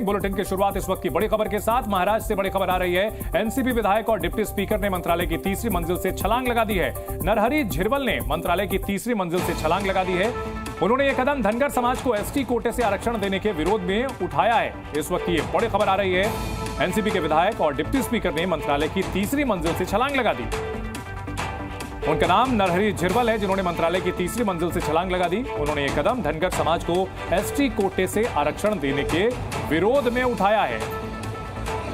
Bulletin की शुरुआत इस वक्त की बड़ी खबर के साथ। महाराष्ट्र से बड़ी खबर आ रही है। एनसीपी विधायक और डिप्टी स्पीकर ने मंत्रालय की तीसरी मंजिल से छलांग लगा दी है। नरहरि झिरवल ने मंत्रालय की तीसरी मंजिल से छलांग लगा दी है। उन्होंने यह कदम धनगर समाज को एसटी कोटे से आरक्षण देने के विरोध में उठाया है। इस वक्त की ये बड़ी खबर आ रही है। एनसीपी के विधायक और डिप्टी स्पीकर ने मंत्रालय की तीसरी मंजिल से छलांग लगा दी। उनका नाम नरहरि झिरवल है, जिन्होंने मंत्रालय की तीसरी मंजिल से छलांग लगा दी। उन्होंने यह कदम धनगर समाज को एसटी कोटे से आरक्षण देने के विरोध में उठाया है।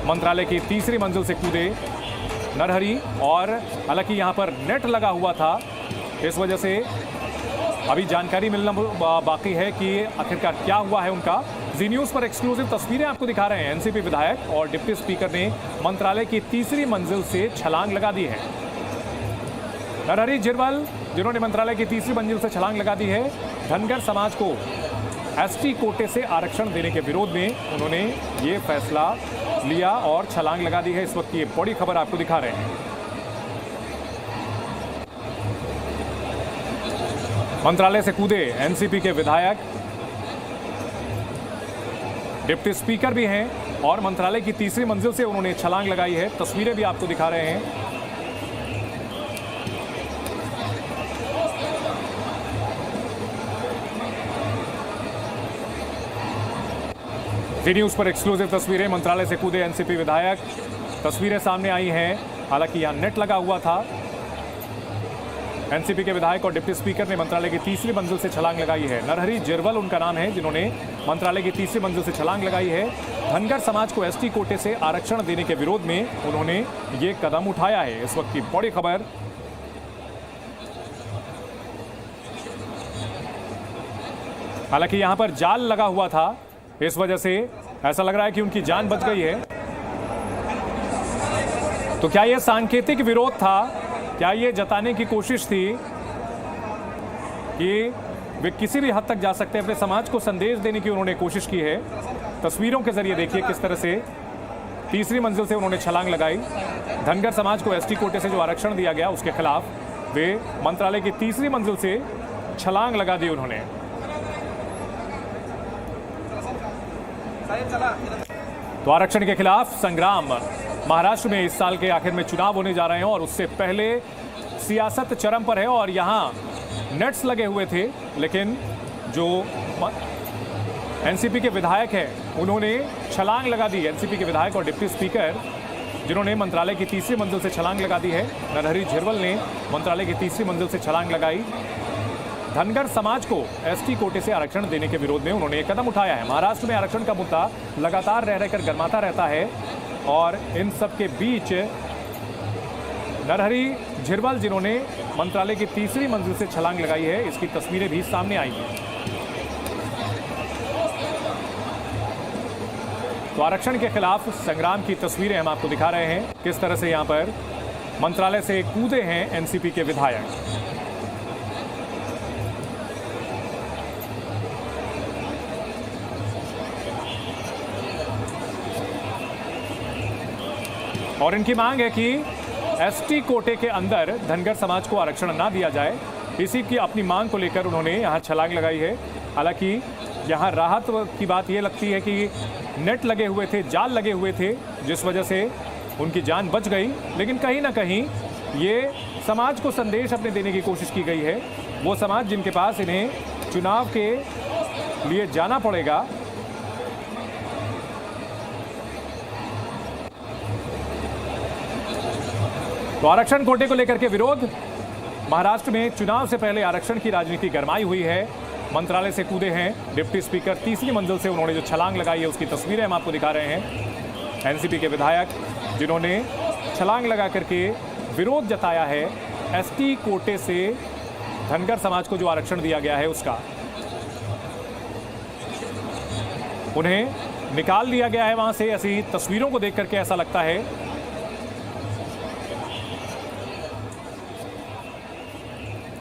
मंत्रालय की तीसरी मंजिल से कूदे नरहरि, और हालांकि यहां पर नेट लगा हुआ था, इस वजह से अभी जानकारी मिलना बाकी है कि आखिरकार क्या हुआ है उनका। जी न्यूज पर एक्सक्लूसिव तस्वीरें आपको दिखा रहे हैं। एनसीपी विधायक और डिप्टी स्पीकर ने मंत्रालय की तीसरी मंजिल से छलांग लगा दी है। नरहरि झिरवल, जिन्होंने मंत्रालय की तीसरी मंजिल से छलांग लगा दी है, धनगर समाज को एसटी कोटे से आरक्षण देने के विरोध में उन्होंने ये फैसला लिया और छलांग लगा दी है। इस वक्त की ये बड़ी खबर आपको दिखा रहे हैं। मंत्रालय से कूदे एनसीपी के विधायक, डिप्टी स्पीकर भी हैं और मंत्रालय की तीसरी मंजिल से उन्होंने छलांग लगाई है। तस्वीरें भी आपको दिखा रहे हैं। जी न्यूज पर एक्सक्लूसिव तस्वीरें, मंत्रालय से कूदे एनसीपी विधायक। तस्वीरें सामने आई हैं, हालांकि यहां नेट लगा हुआ था। एनसीपी के विधायक और डिप्टी स्पीकर ने मंत्रालय की तीसरी मंजिल से छलांग लगाई है। नरहरि झिरवल उनका नाम है, जिन्होंने मंत्रालय की तीसरी मंजिल से छलांग लगाई है। धनगर समाज को एसटी कोटे से आरक्षण देने के विरोध में उन्होंने ये कदम उठाया है। इस वक्त की बड़ी खबर। हालांकि यहां पर जाल लगा हुआ था, इस वजह से ऐसा लग रहा है कि उनकी जान बच गई है। तो क्या यह सांकेतिक विरोध था? क्या ये जताने की कोशिश थी कि वे किसी भी हद तक जा सकते हैं? अपने समाज को संदेश देने की उन्होंने कोशिश की है। तस्वीरों के जरिए देखिए किस तरह से तीसरी मंजिल से उन्होंने छलांग लगाई। धनगर समाज को एसटी कोटे से जो आरक्षण दिया गया उसके खिलाफ वे मंत्रालय की तीसरी मंजिल से छलांग लगा दी उन्होंने। तो आरक्षण के खिलाफ संग्राम। महाराष्ट्र में इस साल के आखिर में चुनाव होने जा रहे हैं और उससे पहले सियासत चरम पर है और यहां नेट्स लगे हुए थे, लेकिन जो एनसीपी के विधायक हैं उन्होंने छलांग लगा दी। एनसीपी के विधायक और डिप्टी स्पीकर, जिन्होंने मंत्रालय की तीसरी मंजिल से छलांग लगा दी है। नरहरि झिरवल ने मंत्रालय की तीसरी मंजिल से छलांग लगाई। धनगर समाज को एसटी कोटे से आरक्षण देने के विरोध में उन्होंने एक कदम उठाया है। महाराष्ट्र में आरक्षण का मुद्दा लगातार रह रहकर गर्माता रहता है और इन सब के बीच नरहरि झिरवल, जिन्होंने मंत्रालय की तीसरी मंजिल से छलांग लगाई है, इसकी तस्वीरें भी सामने आई हैं। तो आरक्षण के खिलाफ संग्राम की तस्वीरें हम आपको दिखा रहे हैं, किस तरह से यहां पर मंत्रालय से कूदे हैं एनसीपी के विधायक। और इनकी मांग है कि एसटी कोटे के अंदर धनगर समाज को आरक्षण ना दिया जाए। इसी की अपनी मांग को लेकर उन्होंने यहां छलांग लगाई है। हालांकि यहां राहत की बात यह लगती है कि नेट लगे हुए थे, जाल लगे हुए थे, जिस वजह से उनकी जान बच गई। लेकिन कहीं ना कहीं ये समाज को संदेश अपने देने की कोशिश की गई है। वो समाज जिनके पास इन्हें चुनाव के लिए जाना पड़ेगा, तो आरक्षण कोटे को लेकर के विरोध। महाराष्ट्र में चुनाव से पहले आरक्षण की राजनीति गरमाई हुई है। मंत्रालय से कूदे हैं डिप्टी स्पीकर। तीसरी मंजिल से उन्होंने जो छलांग लगाई है उसकी तस्वीरें हम आपको दिखा रहे हैं। एनसीपी के विधायक, जिन्होंने छलांग लगा करके विरोध जताया है एसटी कोटे से धनगर समाज को जो आरक्षण दिया गया है उसका। उन्हें निकाल दिया गया है वहां से। ऐसी तस्वीरों को देख करके ऐसा लगता है